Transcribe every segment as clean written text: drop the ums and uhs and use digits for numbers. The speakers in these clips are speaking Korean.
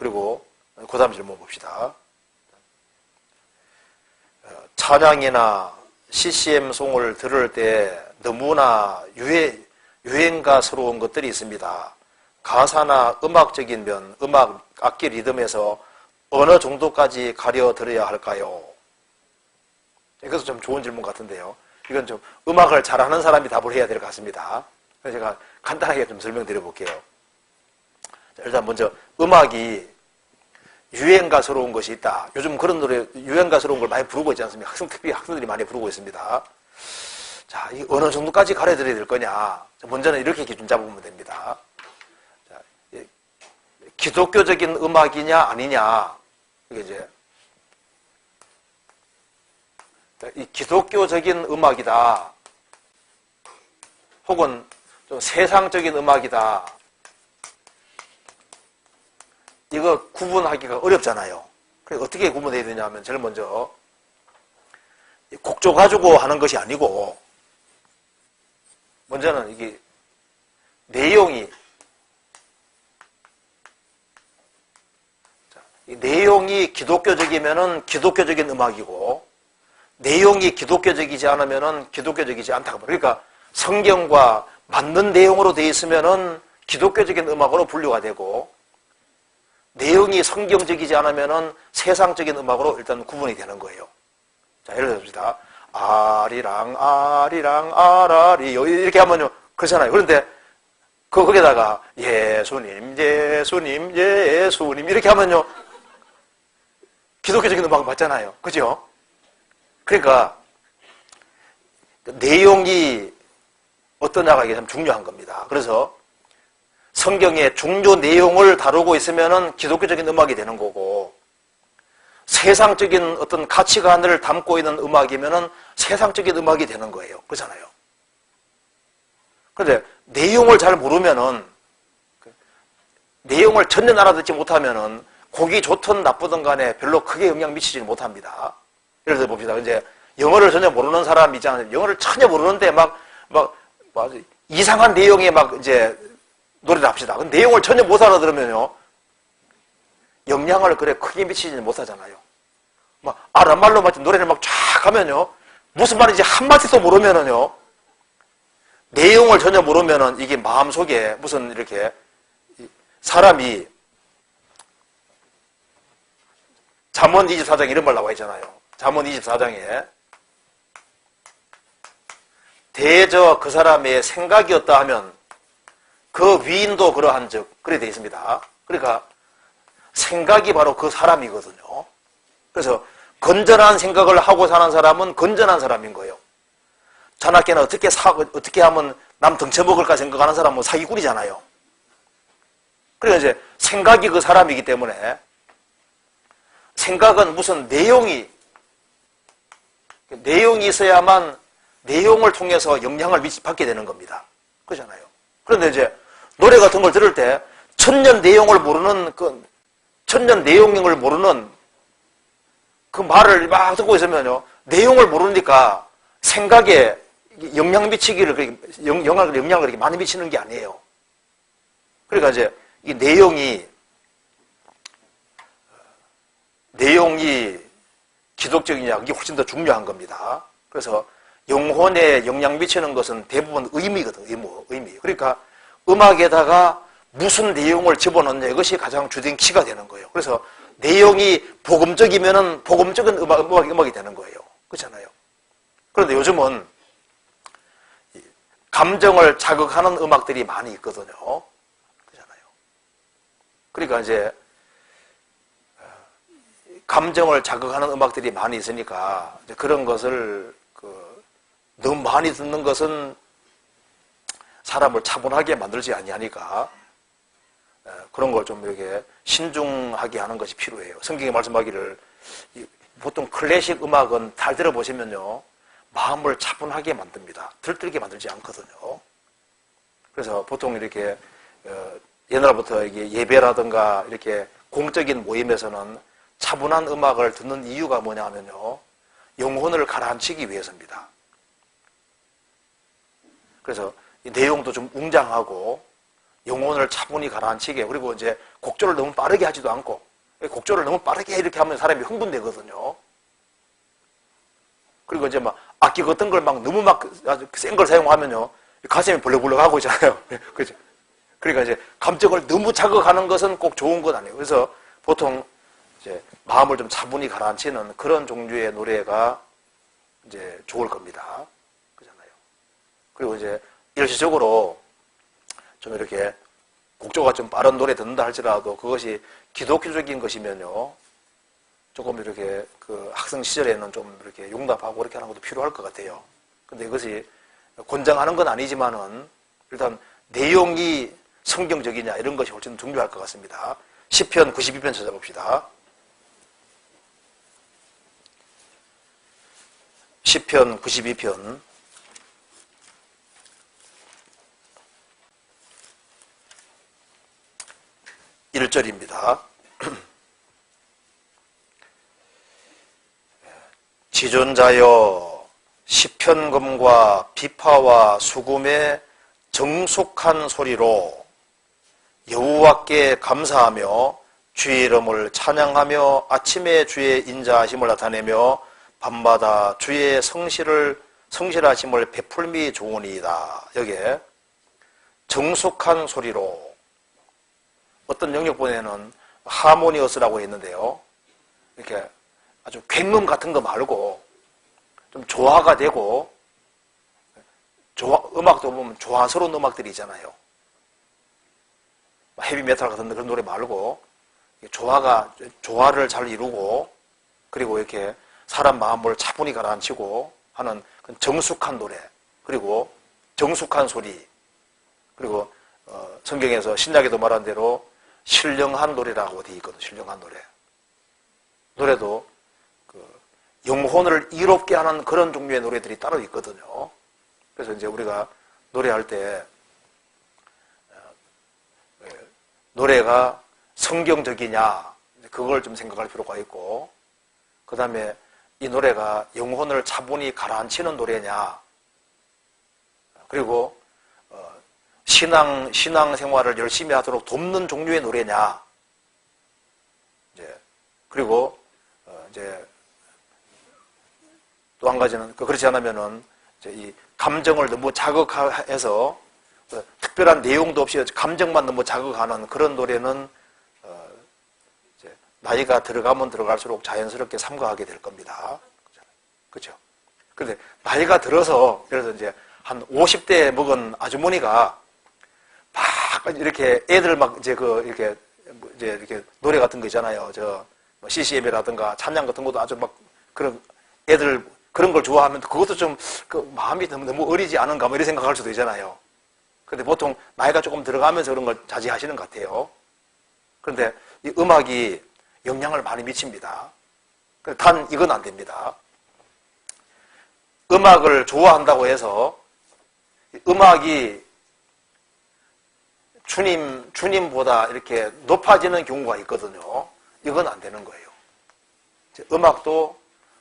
그리고 그 다음 질문 봅시다. 찬양이나 CCM송을 들을 때 너무나 유행가스러운 것들이 있습니다. 가사나 음악적인 면, 음악 악기 리듬에서 어느 정도까지 가려 들어야 할까요? 이것도 좀 좋은 질문 같은데요. 이건 좀 음악을 잘하는 사람이 답을 해야 될 것 같습니다. 그래서 제가 간단하게 좀 설명드려 볼게요. 일단 먼저 음악이 유행가스러운 것이 있다. 요즘 그런 노래 유행가스러운 걸 많이 부르고 있지 않습니까? 특히 학생들이 많이 부르고 있습니다. 자, 이 어느 정도까지 가려드려야 될 거냐? 먼저는 이렇게 기준 잡으면 됩니다. 자, 기독교적인 음악이냐 아니냐? 이게 이제 이 기독교적인 음악이다. 혹은 좀 세상적인 음악이다. 이거 구분하기가 어렵잖아요. 그래서 어떻게 구분해야 되냐면 제일 먼저 곡조 가지고 하는 것이 아니고 먼저는 이게 내용이 기독교적이면은 기독교적인 음악이고 내용이 기독교적이지 않으면은 기독교적이지 않다고. 그러니까 성경과 맞는 내용으로 되어 있으면은 기독교적인 음악으로 분류가 되고 내용이 성경적이지 않으면은 세상적인 음악으로 일단 구분이 되는 거예요. 자, 예를 들어봅시다. 아리랑 아리랑 아라리 이렇게 하면요 그렇잖아요. 그런데 거기다가 예수님 예수님 예수님 이렇게 하면요 기독교적인 음악 맞잖아요. 그죠? 그러니까 내용이 어떠냐가 이게 참 중요한 겁니다. 그래서 성경의 중요 내용을 다루고 있으면은 기독교적인 음악이 되는 거고 세상적인 어떤 가치관을 담고 있는 음악이면은 세상적인 음악이 되는 거예요. 그렇잖아요. 그런데 내용을 잘 모르면은 내용을 전혀 알아듣지 못하면은 곡이 좋든 나쁘든 간에 별로 크게 영향 미치지 못합니다. 예를 들어 봅시다. 이제 영어를 전혀 모르는 사람 있잖아요. 영어를 전혀 모르는데 막 이상한 내용의 막 이제 노래를 합시다. 내용을 전혀 못 알아들으면요. 영향을 그래 크게 미치지는 못하잖아요. 막 아랍말로 막 노래를 막 쫙 하면요. 무슨 말인지 한마디도 모르면은요. 내용을 전혀 모르면은 이게 마음속에 무슨 이렇게 사람이 잠언 24장에 이런 말 나와 있잖아요. 잠언 24장에 대저 그 사람의 생각이었다 하면 그 위인도 그러한 즉 그래 되어 있습니다. 그러니까 생각이 바로 그 사람이거든요. 그래서 건전한 생각을 하고 사는 사람은 건전한 사람인 거예요. 자나깨나 어떻게 하면 남 덩쳐먹을까 생각하는 사람은 사기꾼이잖아요. 그러니까 이제 생각이 그 사람이기 때문에 생각은 무슨 내용이 있어야만 내용을 통해서 영향을 받게 되는 겁니다. 그렇잖아요. 그런데 이제 노래 같은 걸 들을 때 천년 내용을 모르는 그 말을 막 듣고 있으면요. 내용을 모르니까 생각에 영향을 그렇게 많이 미치는 게 아니에요. 그러니까 이제 이 내용이 기독적이냐, 이게 훨씬 더 중요한 겁니다. 그래서 영혼에 영향 미치는 것은 대부분 의미거든, 의미. 그러니까 음악에다가 무슨 내용을 집어넣냐, 이것이 가장 주된 키가 되는 거예요. 그래서 내용이 복음적이면은 복음적인 음악이 되는 거예요. 그렇잖아요. 그런데 요즘은 감정을 자극하는 음악들이 많이 있거든요. 그렇잖아요. 그러니까 이제 감정을 자극하는 음악들이 많이 있으니까 그런 것을 너무 많이 듣는 것은 사람을 차분하게 만들지 아니하니까 그런 걸 좀 이렇게 신중하게 하는 것이 필요해요. 성경에 말씀하기를 보통 클래식 음악은 잘 들어보시면요. 마음을 차분하게 만듭니다. 들뜨게 만들지 않거든요. 그래서 보통 이렇게 옛날부터 이게 예배라든가 이렇게 공적인 모임에서는 차분한 음악을 듣는 이유가 뭐냐 하면요. 영혼을 가라앉히기 위해서입니다. 그래서 이 내용도 좀 웅장하고 영혼을 차분히 가라앉히게, 그리고 이제 곡조를 너무 빠르게 하지도 않고, 곡조를 너무 빠르게 이렇게 하면 사람이 흥분되거든요. 그리고 이제 막 악기 같은 걸 막 너무 막 아주 센 걸 사용하면요, 가슴이 벌렁벌렁 하고 있잖아요. 그죠? 그러니까 이제 감정을 너무 자극하는 것은 꼭 좋은 건 아니에요. 그래서 보통 이제 마음을 좀 차분히 가라앉히는 그런 종류의 노래가 이제 좋을 겁니다. 그잖아요. 그리고 이제 일시적으로 좀 이렇게 곡조가 좀 빠른 노래 듣는다 할지라도 그것이 기독교적인 것이면요, 조금 이렇게 그 학생 시절에는 좀 이렇게 용납하고 이렇게 하는 것도 필요할 것 같아요. 근데 이것이 권장하는 건 아니지만은 일단 내용이 성경적이냐 이런 것이 훨씬 중요할 것 같습니다. 시편 92편 찾아봅시다. 시편 92편 1절입니다. 지존자여 시편금과 비파와 수금의 정숙한 소리로 여호와께 감사하며 주의 이름을 찬양하며 아침에 주의 인자하심을 나타내며 밤마다 주의 성실하심을 베풀미 좋으니이다. 여기에 정숙한 소리로, 어떤 영역본에는 하모니어스라고 했는데요, 이렇게 아주 굉음 같은 거 말고 좀 조화가 되고, 음악도 보면 조화스러운 음악들이 있잖아요. 헤비메탈 같은 그런 노래 말고 조화를 잘 이루고, 그리고 이렇게 사람 마음을 차분히 가라앉히고 하는 정숙한 노래, 그리고 정숙한 소리, 그리고 성경에서 신약에도 말한 대로 신령한 노래라고 되어 있거든요. 신령한 노래. 노래도 그 영혼을 이롭게 하는 그런 종류의 노래들이 따로 있거든요. 그래서 이제 우리가 노래할 때 노래가 성경적이냐, 그걸 좀 생각할 필요가 있고, 그 다음에 이 노래가 영혼을 차분히 가라앉히는 노래냐, 그리고 신앙생활을 열심히 하도록 돕는 종류의 노래냐, 이제 그리고 이제 또 한 가지는 그렇지 않으면은 이제 이 감정을 너무 자극해서 특별한 내용도 없이 감정만 너무 자극하는 그런 노래는 이제 나이가 들어가면 들어갈수록 자연스럽게 삼가하게 될 겁니다. 그렇죠? 그런데 나이가 들어서, 그래서 이제 한 50대 먹은 아주머니가 막 이렇게 애들 막 이제 이렇게 노래 같은 거 있잖아요. CCM이라든가 찬양 같은 것도 아주 막 그런 애들 그런 걸 좋아하면 그것도 좀 그 마음이 너무 어리지 않은가 뭐 이런 생각할 수도 있잖아요. 근데 보통 나이가 조금 들어가면서 그런 걸 자제하시는 것 같아요. 그런데 이 음악이 영향을 많이 미칩니다. 단 이건 안 됩니다. 음악을 좋아한다고 해서 음악이 주님보다 이렇게 높아지는 경우가 있거든요. 이건 안 되는 거예요. 음악도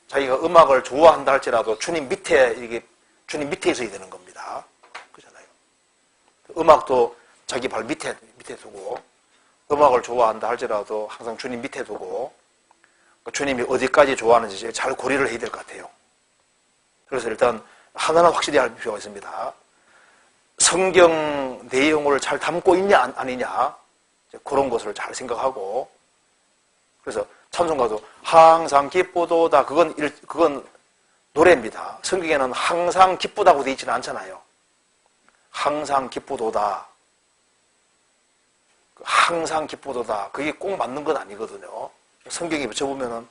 자기가 음악을 좋아한다 할지라도 주님 밑에 있어야 되는 겁니다. 그렇잖아요. 음악도 자기 발 밑에 두고, 음악을 좋아한다 할지라도 항상 주님 밑에 두고, 주님이 어디까지 좋아하는지 잘 고려를 해야 될 것 같아요. 그래서 일단 하나는 확실히 할 필요가 있습니다. 성경 내용을 잘 담고 있냐 아니냐, 그런 것을 잘 생각하고, 그래서 찬송가도 항상 기쁘도다, 그건 노래입니다. 성경에는 항상 기쁘다고 되어 있지는 않잖아요. 항상 기쁘도다, 항상 기쁘도다, 그게 꼭 맞는 건 아니거든요. 성경에 붙여보면은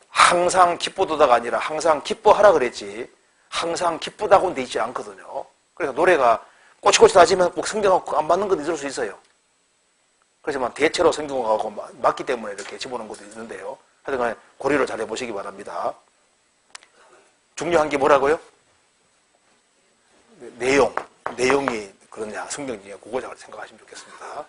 항상 기쁘도다가 아니라 항상 기뻐하라 그랬지, 항상 기쁘다고는 되어 있지 않거든요. 그래서 노래가 꼬치꼬치 따지면 꼭 성경하고 안 맞는 것도 있을 수 있어요. 그렇지만 대체로 성경하고 맞기 때문에 이렇게 집어넣은 것도 있는데요. 하여튼간에 고려를 잘 해보시기 바랍니다. 중요한 게 뭐라고요? 내용이 그러냐, 성경이냐, 그거 잘 생각하시면 좋겠습니다.